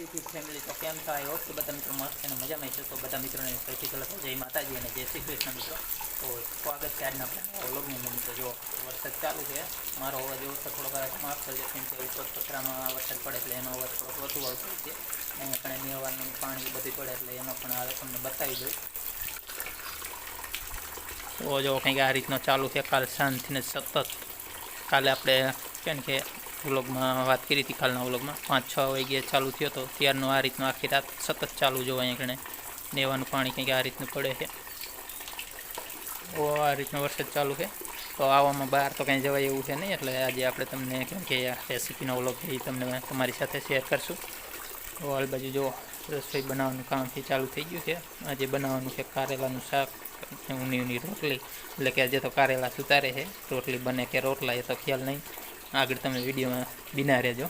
YouTube family તો કેમ થાય હોપ તો બધા મિત્રો મસ્ત અને મજામાં છે. તો બધા મિત્રોને સૌથી પહેલાં તો જય માતાજી અને જય શ્રી કૃષ્ણ મિત્રો. તો સ્વાગત છે આજના વ્લોગની અંદર. મિત્રો જો વરસાદ ચાલુ છે, મારો અવાજ એવો થોડોક માફ કરજો કેમ કે ઉપર પતરામાં વરસાદ પડે એટલે એનો અવાજ થોડોક વધુ આવતો હોય છે. અહીંયા પણ નિવારનું પાણી બધું પડે એટલે એનો પણ હવે તમને બતાવી દઉં. તો જો કંઈક આ રીતનો ચાલુ છે કાલ સાંજથી સતત. કાલે આપણે કેમ કે વ્લોગમાં વાત કરી હતી, કાલના વ્લોગમાં 5-6 વાગ્યે ચાલુ થયો હતો, ત્યારનો આ રીતનો આખી રાત સતત ચાલુ જોવા અહીંયા કણે નેવાનું પાણી કંઈક આ રીતનું પડે છે. તો આ રીતનો વરસાદ ચાલુ છે. તો આવામાં બહાર તો કંઈ જવાય એવું છે નહીં, એટલે આજે આપણે તમને કેમ કે રેસીપીનો વ્લોગ એ તમને તમારી સાથે શેર કરશું. તો હાલ બાજુ જો રસોઈ બનાવવાનું કામથી ચાલુ થઈ ગયું છે. આજે બનાવવાનું છે કારેલાનું શાક, ઊની રોટલી, એટલે કે આજે તો કારેલા સુતારે છે. રોટલી બને કે રોટલા એ તો ખ્યાલ નહીં, આગળ તમે વિડીયોમાં બિના રહેજો.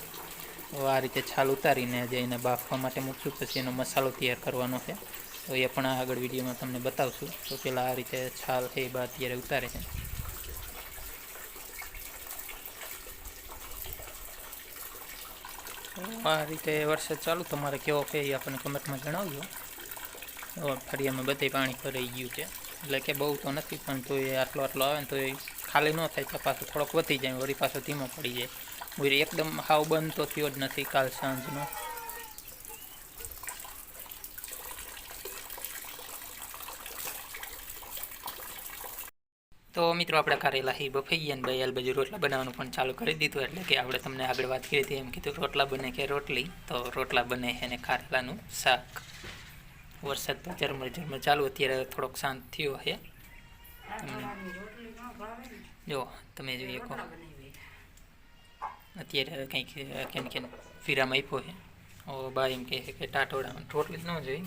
તો આ રીતે છાલ ઉતારીને જે એને બાફવા માટે મૂકશું, પછી એનો મસાલો તૈયાર કરવાનો છે. તો એ પણ આગળ વિડીયોમાં તમને બતાવશું. તો પહેલાં આ રીતે છાલ છે એ બાદ અત્યારે ઉતારે છે. આ રીતે વરસાદ ચાલુ તમારે કેવો કે એ આપણને કમેન્ટમાં જણાવજો. ફળિયામાં બધે પાણી ભરાઈ ગયું છે, એટલે કે બહુ તો નથી પણ તો એ આટલો આવે ને તો એ ખાલી ન થાય તો પાછું થોડોક વધી જાય, વળી પાછો ધીમો પડી જાય. એકદમ હાવ બંધ તો થયો જ નથી કાલ સાંજનો. તો મિત્રો આપણે કારેલા હી બફાઈ ગયા ને ભાઈ હાલ બાજુ રોટલા બનાવવાનું પણ ચાલુ કરી દીધું. એટલે કે આપણે તમને આગળ વાત કરી હતી એમ કીધું રોટલા બને કે રોટલી, તો રોટલા બને છે ને કારેલાનું શાક. વરસાદ તો ઝરમર ચાલુ, અત્યારે થોડોક શાંત થયો છે. જો તમે જોઈએ કહો અત્યારે કંઈક કેમ ફીરામાં આપ્યો છે. બા એમ કહે છે કે ટાટોળામાં રોટલી ન જોઈ,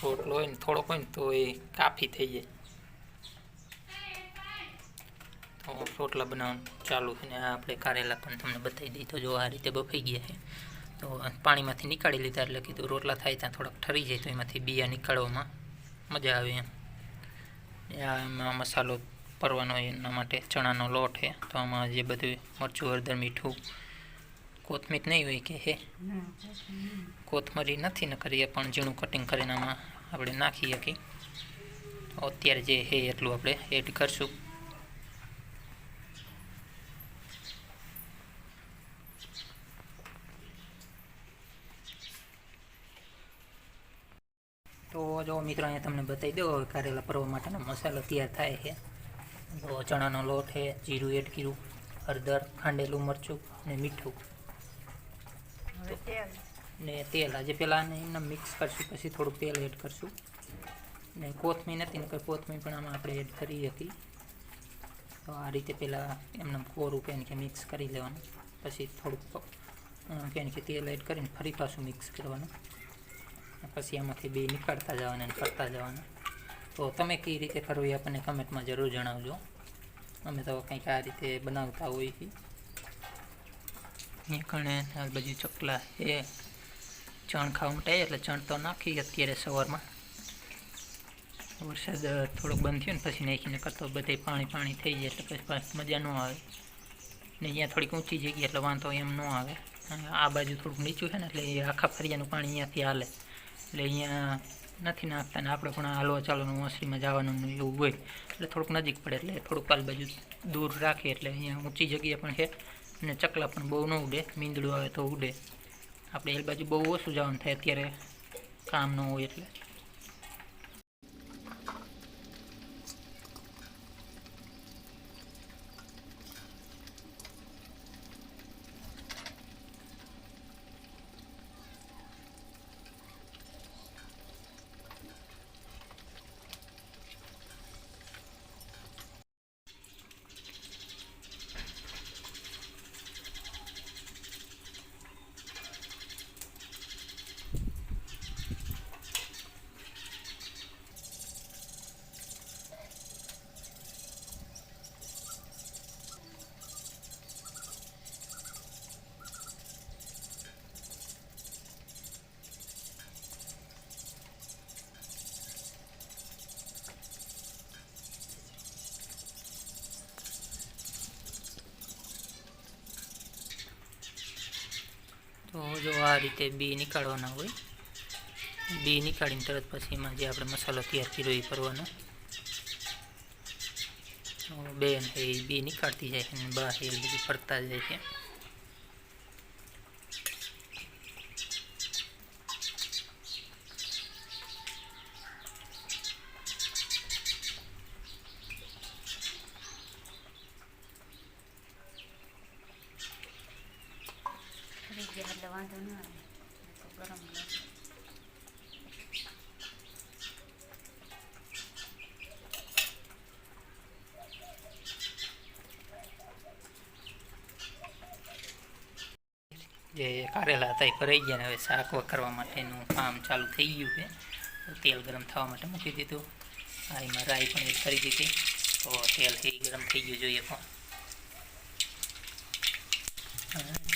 રોટલો હોય ને થોડોક હોય ને તો એ કાફી થઈ જાય. તો રોટલા બનાવવાનું ચાલુ છે ને આપણે કારેલા પણ તમને બતાવી દઈએ. તો જો આ રીતે બફાઈ ગયા છે. તો પાણીમાંથી નીકાળી લીધા, એટલે કીધું રોટલા થાય ત્યાં થોડાક ઠરી જાય તો એમાંથી બિયા નીકાળવામાં મજા આવે એમ. આમાં મસાલો પરવાનો એના માટે ચણાનો લોટ છે. તો આમાં જે બધું મરચું, હળદર, મીઠું, કોથમીર નહીં હોય કે હે કોથમરી નથી ન કરીએ પણ ઝીણું કટિંગ કરીને આમાં આપણે નાખી શકીએ. અત્યારે જે છે એટલું આપણે એડ કરશું. તો જો મિત્રો અહીંયા તમને બતાવી દો કારેલા પરવા માટેનો મસાલો તૈયાર થાય છે. તો ચણાનો લોટ છે, જીરું એડ કર્યું, હળદર, ખાંડેલું મરચું અને મીઠું ને તેલ. આજે પહેલાં એમને મિક્સ કરશું, પછી થોડુંક તેલ એડ કરશું. ને કોથમીર નથી ને કોથમીર પણ આમાં આપણે એડ કરી હતી. તો આ રીતે પહેલાં એમને કોરું પેન કે મિક્સ કરી લેવાનું, પછી થોડુંક પેન કે તેલ એડ કરીને ફરી પાછું મિક્સ કરવાનું, પછી આમાંથી બે નીકાળતા જવાના અને કરતા જવાના. તો તમે કઈ રીતે કરો એ આપણને કમેન્ટમાં જરૂર જણાવજો. અમે તો કંઈક આ રીતે બનાવતા હોઈએ છીએ. એ કણે આ બાજુ ચકલા એ ચણ ખાવા માટે એટલે ચણ તો નાખી અત્યારે સવારમાં. વરસાદ થોડોક બંધ થયો ને પછી નાખીને કરતો બધે પાણી થઈ જાય એટલે પછી મજા ન આવે. ને અહીંયા થોડીક ઊંચી જગ્યા એટલે વાંધો એમ ન આવે. આ બાજુ થોડુંક નીચું છે ને એટલે એ આખા ફરિયાનું પાણી અહીંયાથી હાલે, એટલે અહીંયા નથી નાખતા. ને આપણે પણ હાલવા ચાલવાનું ઓસરીમાં જવાનું એવું હોય એટલે થોડુંક નજીક પડે, એટલે થોડુંક આ બાજુ દૂર રાખીએ. એટલે અહીંયા ઊંચી જગ્યા પણ છે અને ચકલા પણ બહુ ન ઉડે, મીંદડું આવે તો ઉડે. આપણે એ બાજુ બહુ ઓછું જવાનું થાય અત્યારે કામ ન હોય એટલે. આ રીતે બી નીકાળવાના હોય. બી નીકાળીને તરત પછી એમાં જે આપણે મસાલો તૈયાર કર્યો એ કરવાનો. બેન એ બી નીકાળતી જાય અને બહાર એ બધી ફરતા જાય છે. વાંધો ન આવે તો ગરમ લાગે. જે કારેલા હતા એ ભરાઈ ગયા ને હવે શાક વઘારવા માટેનું કામ ચાલુ થઈ ગયું છે. તેલ ગરમ થવા માટે મૂકી દીધું. આ એમાં રાઈ પણ એડ કરી દીધી. તો તેલ એ ગરમ થઈ ગયું જોઈએ પણ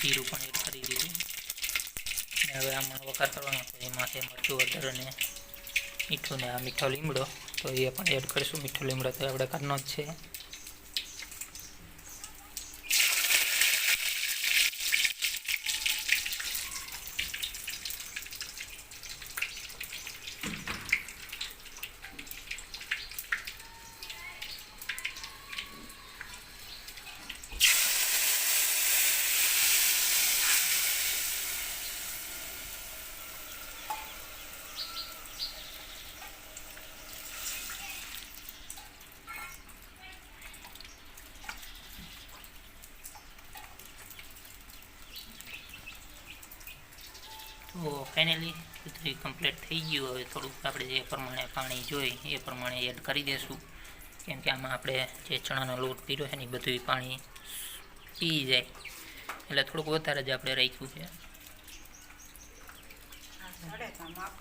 જીરું પણ એડ કરી દીધું. હવે આમાં વઘાર કરવાનો તો એમાં છે મરચું હળદર અને મીઠું ને આ મીઠો લીમડો તો એ પણ એડ કરીશું. મીઠો લીમડો તો આપણે ઘરનો જ છે. તો ફાઇનલી બધું કમ્પ્લીટ થઈ ગયું. હવે થોડુંક આપણે જે પ્રમાણે પાણી જોઈ એ પ્રમાણે એડ કરી દઈશું. કેમ કે આમાં આપણે જે ચણાનો લોટ પીરો છે ને એ બધું પાણી પી જાય એટલે થોડુંક વધારે જ આપણે રાખ્યું છે.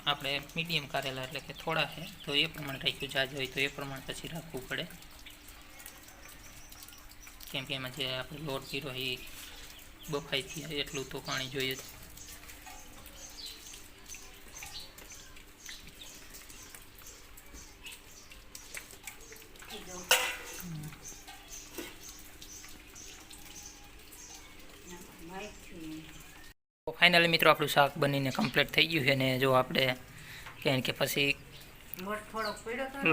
આપણે મીડિયમ કારેલા એટલે કે થોડા છે તો એ પ્રમાણે રાખ્યું. જાજ હોય તો એ પ્રમાણે પછી રાખવું પડે. કેમ કે એમાં જે આપણે લોટ પીરો એ બફાઈ થઈ એટલું તો પાણી જોઈએ. ફાઇનલી મિત્રો આપણું શાક બનીને કમ્પ્લીટ થઈ ગયું છે. ને જો આપણે કેમ કે પછી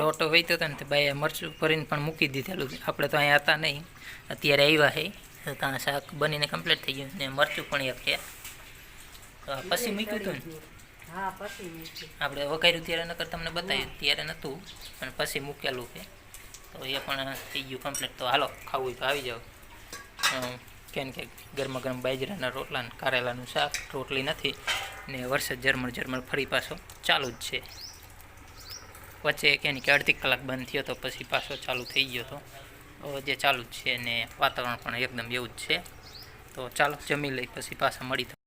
લોટ વહીતો હતો ને તો ભાઈ મરચું ભરીને પણ મૂકી દીધેલું. આપણે તો અહીંયા હતા નહીં, અત્યારે આવ્યા છે તો ત્યાં શાક બનીને કમ્પ્લીટ થઈ ગયું. ને મરચું પણ એક છે પછી મૂક્યું હતું ને આપણે વઘાર્યું ત્યારે નકર તમને બતાવ્યું ત્યારે નહોતું પણ પછી મૂકેલું છે તો એ પણ થઈ ગયું કમ્પ્લીટ. તો હાલો ખાવું હોય તો આવી જાઓ. કેમ કે ગરમા ગરમ બાજરાના રોટલા ને કારેલાનું શાક, રોટલી નથી ને વરસાદ ઝરમર ફરી પાછો ચાલુ જ છે. વચ્ચે કે અડધી કલાક બંધ થયો તો પછી પાછો ચાલુ થઈ ગયો હતો. જે ચાલુ જ છે ને વાતાવરણ પણ એકદમ એવું જ છે. તો ચાલો જમી લઈ પછી પાછા મળી.